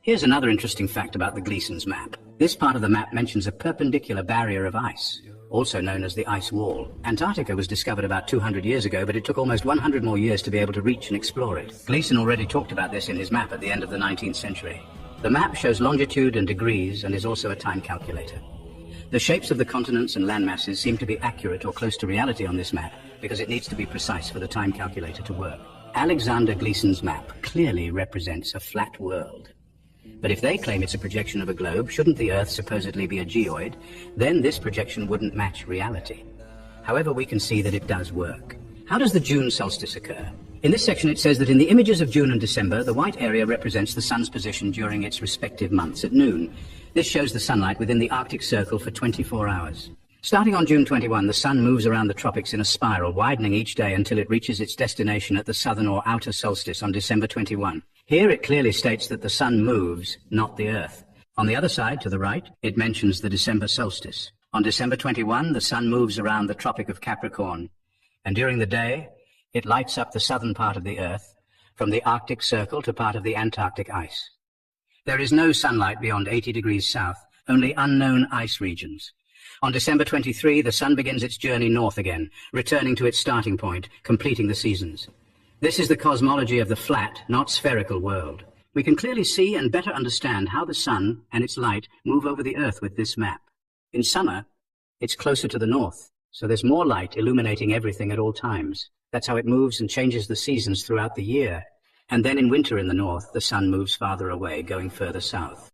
Here's another interesting fact about the Gleason's map. This part of the map mentions a perpendicular barrier of ice, also known as the ice wall. Antarctica was discovered about 200 years ago, but it took almost 100 more years to be able to reach and explore it. Gleason already talked about this in his map at the end of the 19th century. The map shows longitude and degrees and is also a time calculator. The shapes of the continents and landmasses seem to be accurate or close to reality on this map because it needs to be precise for the time calculator to work. Alexander Gleason's map clearly represents a flat world. But if they claim it's a projection of a globe, shouldn't the Earth supposedly be a geoid? Then this projection wouldn't match reality. However, we can see that it does work. How does the June solstice occur? In this section it says that in the images of June and December, the white area represents the sun's position during its respective months at noon. This shows the sunlight within the Arctic Circle for 24 hours. Starting on June 21, the sun moves around the tropics in a spiral, widening each day until it reaches its destination at the southern or outer solstice on December 21. Here it clearly states that the sun moves, not the Earth. On the other side, to the right, it mentions the December solstice. On December 21, the sun moves around the Tropic of Capricorn, and during the day, it lights up the southern part of the Earth, from the Arctic Circle to part of the Antarctic ice. There is no sunlight beyond 80 degrees south, only unknown ice regions. On December 23, the sun begins its journey north again, returning to its starting point, completing the seasons. This is the cosmology of the flat, not spherical world. We can clearly see and better understand how the sun and its light move over the Earth with this map. In summer, it's closer to the north, so there's more light illuminating everything at all times. That's how it moves and changes the seasons throughout the year. And then in winter in the north, the sun moves farther away, going further south.